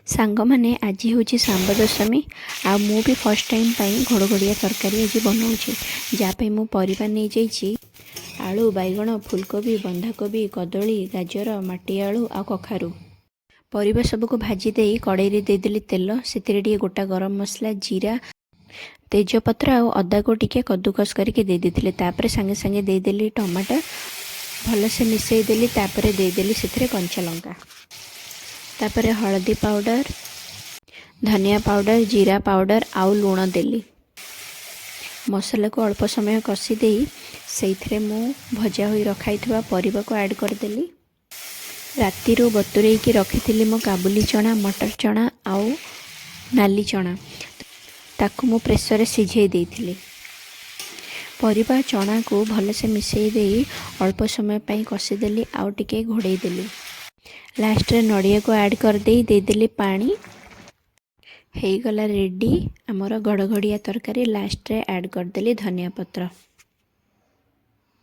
सांग मैंने आज हूँ सांब दशमी आ मु भी फर्स्ट टाइम घोड़घोड़िया तरकारी आज बनाऊँगी जहाँप मु परिवा नहीं जाइए आलू बैगण फुलकोबी बंधाकोबी कदली गाजर माटी आलू आ कखारू परिवा सबको भाजी दे कड़ाई देदेली तेल से गोटा गरम मसला जीरा तेजपत्र आ अदा को टिके कद्दूकस करके दे तापर सांगे सांगे देदेली टमाटर भलसे मिसईदेली तापर देदेली से कंचा लंका तापर हलदी पाउडर धनिया पाउडर जीरा पाउडर आउ लुण देली मसला को अल्प समय कषी दे से मु भजा हो रखाई परिवा को ऐड करदेली राति बतुरे रखी मो काबुली चना मटर चना आउ नाली चना ताकू मु प्रेसर रे सिझे देइथिली परिवा चना को भलसे मिसई दे अल्प समय कषीदेली आउ टिके घोड़े देली लास्ट रे नड़िया को ऐड कर देदेली पानी हो गला रेडी आमर गड़गड़िया तरकारी लास्ट रे ऐड करदेली धनिया पत्र।